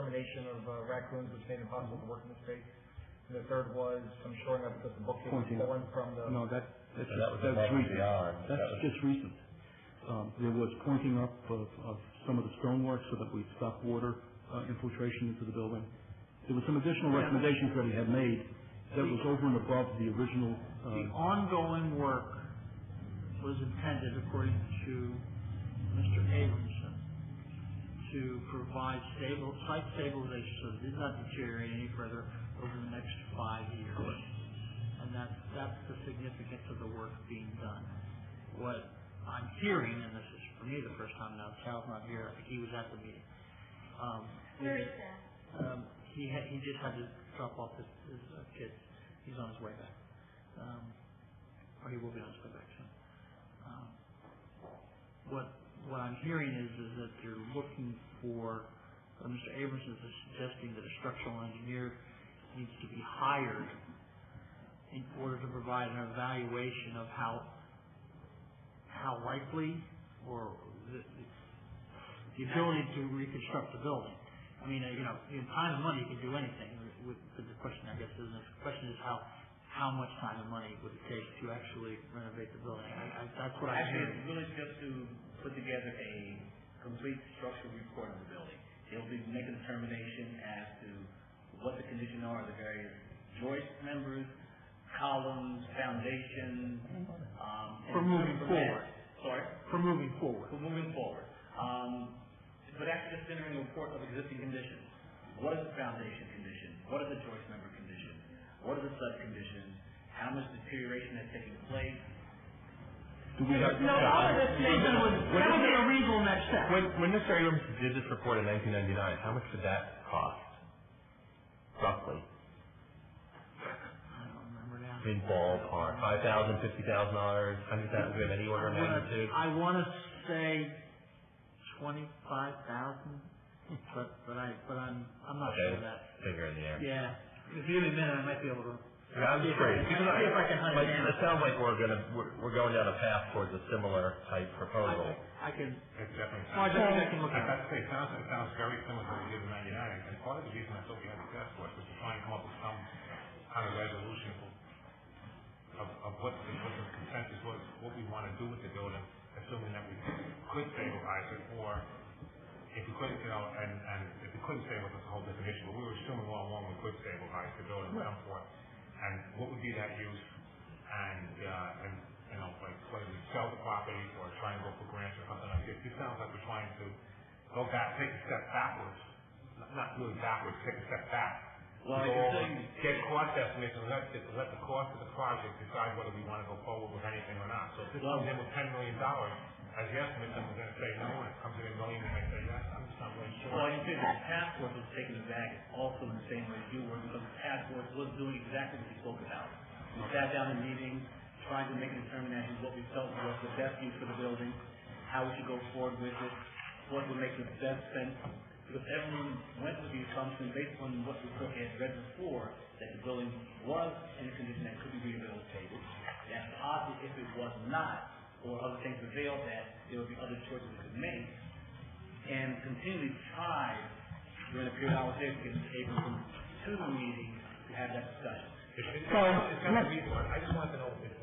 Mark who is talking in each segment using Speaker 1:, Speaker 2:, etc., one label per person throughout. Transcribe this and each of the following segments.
Speaker 1: elimination of raccoons, which made it impossible to work in the space. And the third was some shoring up because the bookcase was stolen from the...
Speaker 2: No, that's
Speaker 3: recent.
Speaker 2: That's just recent. There was pointing up of some of the stonework so that we'd stop water infiltration into the building. There were some additional recommendations that he had made that was over and above the original...
Speaker 4: The ongoing work was intended, according to Mr. Abramson, to provide site stabilization so it did not deteriorate any further over the next 5 years. And that's the significance of the work being done. What I'm hearing, and this is for me the first time now, Cal's not here, I think he was at the meeting.
Speaker 5: Where is that?
Speaker 4: He just had to drop off his kids. He's on his way back. Or he will be on his way back soon. What I'm hearing is that you're looking for, Mr. Abramson is suggesting that a structural engineer needs to be hired in order to provide an evaluation of how likely or the ability to reconstruct the building. I mean, in time and money you can do anything. The question, I guess, the question is how much time and money would it take to actually renovate the building? That's what I'm hearing.
Speaker 6: It's really just to put together a complete structural report of the building. It will be making a determination as to what the condition are of the various joist members, columns, foundations.
Speaker 4: For moving forward.
Speaker 6: Sorry?
Speaker 4: For moving forward.
Speaker 6: For moving forward. But actually just entering a report of existing conditions. What is the foundation condition? What are the joist member conditions? What are the stud conditions? How much deterioration has taken place?
Speaker 4: All of this that would be a reasonable next step.
Speaker 3: When Mr. Abrams did this report in 1999, how much did that cost? Roughly.
Speaker 4: I don't remember now.
Speaker 3: In ballpark, $5,000, $50,000, $100,000. Do you have any order of magnitude?
Speaker 4: I want to say 25,000, but I'm not sure of that.
Speaker 3: Figure in the air.
Speaker 4: Yeah. If you give me a minute, I might be able to.
Speaker 3: I'm just curious.
Speaker 4: See if I can hunt it down.
Speaker 3: It sounds like we're going down a path towards a similar type proposal.
Speaker 4: I can.
Speaker 7: It definitely
Speaker 4: Well, I can look at it.
Speaker 7: It sounds very similar to what we did in '99, and part of the reason I thought we had the task force was to try and come up with some kind of resolution of what the consensus was, what we want to do with the building, assuming that we could stabilize it, or if we couldn't, and if we couldn't stabilize it, it's a whole different issue. But we were assuming all along we could stabilize the building at some point. And what would be that use? And like whether we sell the property or try and go for grants or something like this. It sounds like we're trying to go back, take a step backwards, not really backwards, take a step back.
Speaker 6: Well, I can say
Speaker 7: get cost estimates and let the cost of the project decide whether we want to go forward with anything or not. So if this comes in with $10 million as the estimate, then we're going to say no. And if it comes in $1 million, we're going to say yes. I'm just not really sure.
Speaker 6: Well, I can say that the task force was taking it back also in the same way you were, because the task force was doing exactly what we spoke about. We sat down in meetings, trying to make a determination what we felt was the best use for the building, how we should go forward with it, what would make the best sense. Because everyone went with the assumption based on what we had read before that the building was in a condition that could be rehabilitated. That possibly if it was not, or other things prevailed, that there would be other choices we could make. And continually tried during the period I was there to get Mr. Abramson to the meeting to have that discussion.
Speaker 7: I just wanted to know if the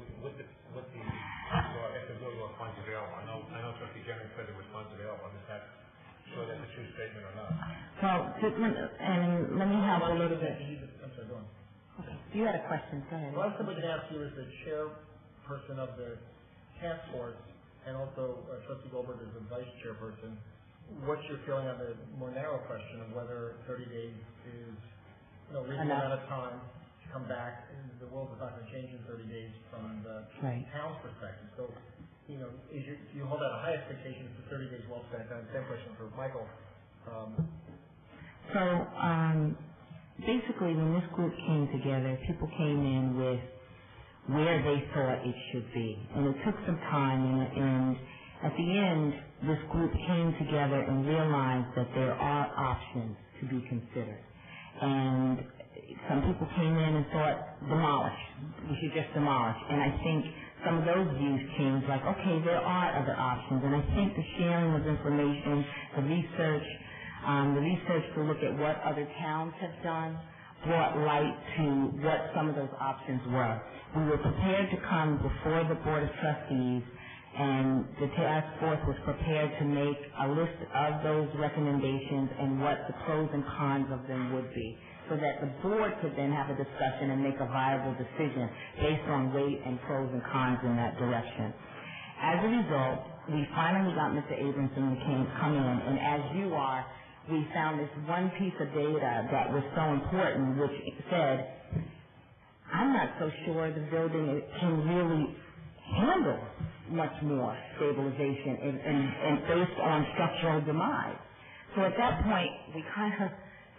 Speaker 7: building was funds available. I know Trustee Jennings said there was funds available. I'm just not sure that's a true statement or not.
Speaker 5: Well, and let me help a little bit.
Speaker 1: I'm sorry, go on.
Speaker 5: Okay. You had a question. Go ahead.
Speaker 1: Well, I was going to ask you as the chairperson of the task force, and also Trustee Goldberg as the vice chairperson, what's your feeling on the more narrow question of whether 30 days is a reasonable amount of time to come back? The world is not going to change in 30 days from the town's perspective. So, you hold out a high expectation for 30 days well spent. And same question for Michael.
Speaker 5: Basically, when this group came together, people came in with where they thought it should be. And it took some time, and at the end, this group came together and realized that there are options to be considered. And some people came in and thought, demolish. We should just demolish. And I think some of those views changed, like, okay, there are other options. And I think the sharing of information, the research, The research to look at what other towns have done brought light to what some of those options were. We were prepared to come before the Board of Trustees, and the task force was prepared to make a list of those recommendations and what the pros and cons of them would be, so that the board could then have a discussion and make a viable decision based on weight and pros and cons in that direction. As a result, we finally got Mr. Abramson to come in, and as you are, we found this one piece of data that was so important, which said, I'm not so sure the building can really handle much more stabilization and based on structural demise. So at that point, we kind of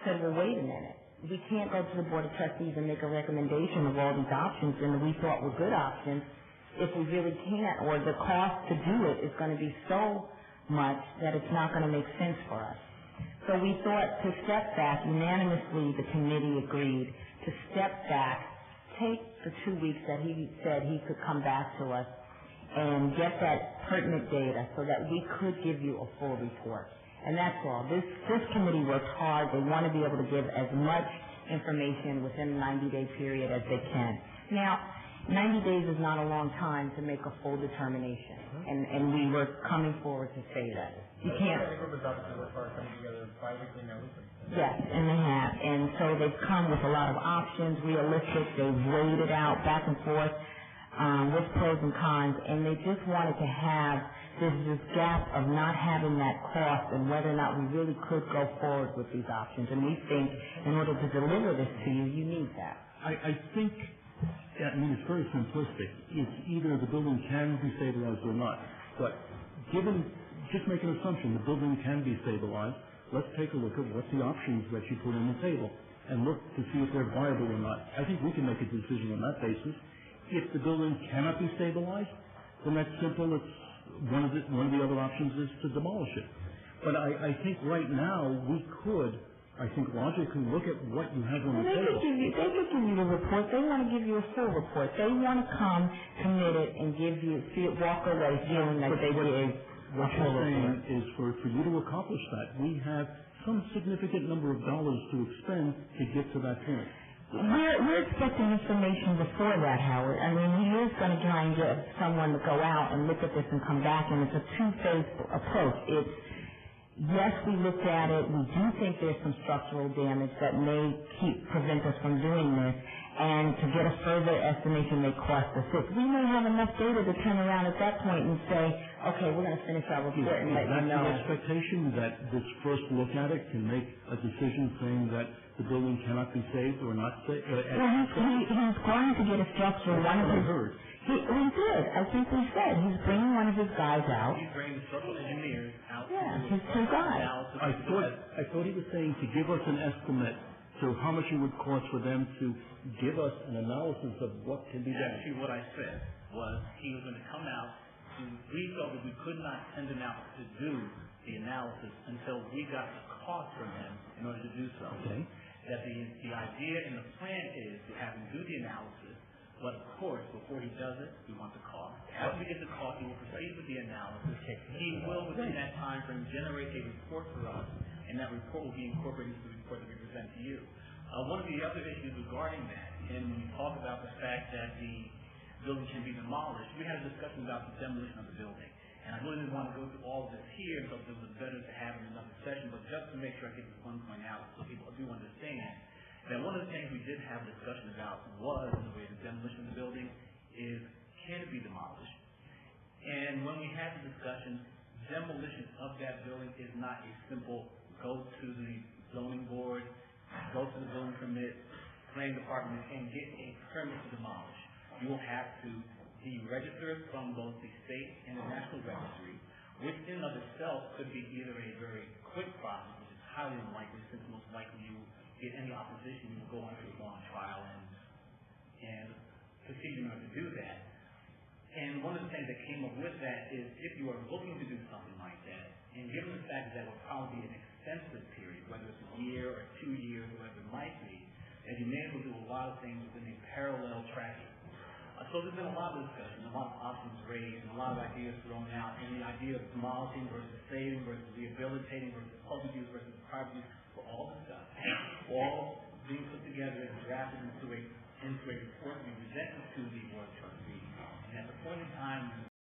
Speaker 5: said, well, wait a minute. We can't go to the Board of Trustees and make a recommendation of all these options and we thought were good options if we really can't, or the cost to do it is going to be so much that it's not going to make sense for us. So we thought to step back, unanimously the committee agreed to step back, take the 2 weeks that he said he could come back to us and get that pertinent data so that we could give you a full report. And that's all. This committee worked hard. They want to be able to give as much information within a 90-day period as they can. Now, 90 days is not a long time to make a full determination, and we were coming forward to say that. You can't.
Speaker 1: The group of doctors work hard coming together bi-weekly now.
Speaker 5: Yes, and they have. And so they've come with a lot of options, realistic. They've weighed it out back and forth with pros and cons, and they just wanted to have this gap of not having that cost and whether or not we really could go forward with these options. And we think in order to deliver this to you, you need that.
Speaker 2: I think, I mean, it's very simplistic. It's either the building can be stabilized or not. But given, just make an assumption, the building can be stabilized, let's take a look at what the options that you put on the table and look to see if they're viable or not. I think we can make a decision on that basis. If the building cannot be stabilized, then that's simple. It's one of the other options is to demolish it. But I think right now we could, I think logically, look at what you have on the table.
Speaker 5: They could give you the report. They want to give you a full report. They want to come committed and walk away feeling that they did.
Speaker 2: What you're saying is for you to accomplish that, we have some significant number of dollars to expend to get to that point.
Speaker 5: We're expecting information before that, Howard. I mean, he is going to try and get someone to go out and look at this and come back, and it's a two-phase approach. It's, yes, we looked at it. We do think there's some structural damage that may prevent us from doing this, and to get a further estimation may cost us this. We may have enough data to turn around at that point and say, okay, we're going to finish our report and let you know.
Speaker 2: Is that the expectation that this first look at it can make a decision saying that the building cannot be saved or not saved?
Speaker 5: Well, he's going to get a structural.
Speaker 2: That's what I heard.
Speaker 5: He did. I think we said he's bringing one of his guys out.
Speaker 6: He's bringing structural engineers out.
Speaker 5: Yeah, his two guys.
Speaker 2: I thought he was saying to give us an estimate to how much it would cost for them to give us an analysis of what can be done.
Speaker 6: Actually, what I said was he was going to come out. We felt that we could not send him out to do the analysis until we got the cost from him in order to do so.
Speaker 2: Okay.
Speaker 6: That the idea and the plan is to have him do the analysis, but of course, before he does it, we want the cost. After we get the cost, he will proceed with the analysis. He will, within that time frame, generate a report for us, and that report will be incorporated into the report that we present to you. One of the other issues regarding that, and when you talk about the fact that the building can be demolished, we had a discussion about the demolition of the building. And I really didn't want to go through all of this here because it was better to have in another session, but just to make sure I get this one point out so people do understand that one of the things we did have a discussion about was, in a way, the demolition of the building is, can it be demolished? And when we had the discussion, demolition of that building is not a simple go to the zoning board, go to the building permit, planning department, and get a permit to demolish. You will have to be registered from both the state and the national registry, which in and of itself could be either a very quick process, which is highly unlikely, since most likely you get any opposition, you will go on to a long trial and proceed in order to do that. And one of the things that came up with that is if you are looking to do something like that, and given the fact that will probably be an extensive period, whether it's a year or 2 years, whatever it might be, that you may as well do a lot of things within a parallel tracking. So there's been a lot of discussion, a lot of options raised, and a lot of ideas thrown out, and the idea of demolishing versus saving versus rehabilitating versus public use versus private use were all discussed, all being put together and drafted into a report to be presented to the board of trustees. And at the point in time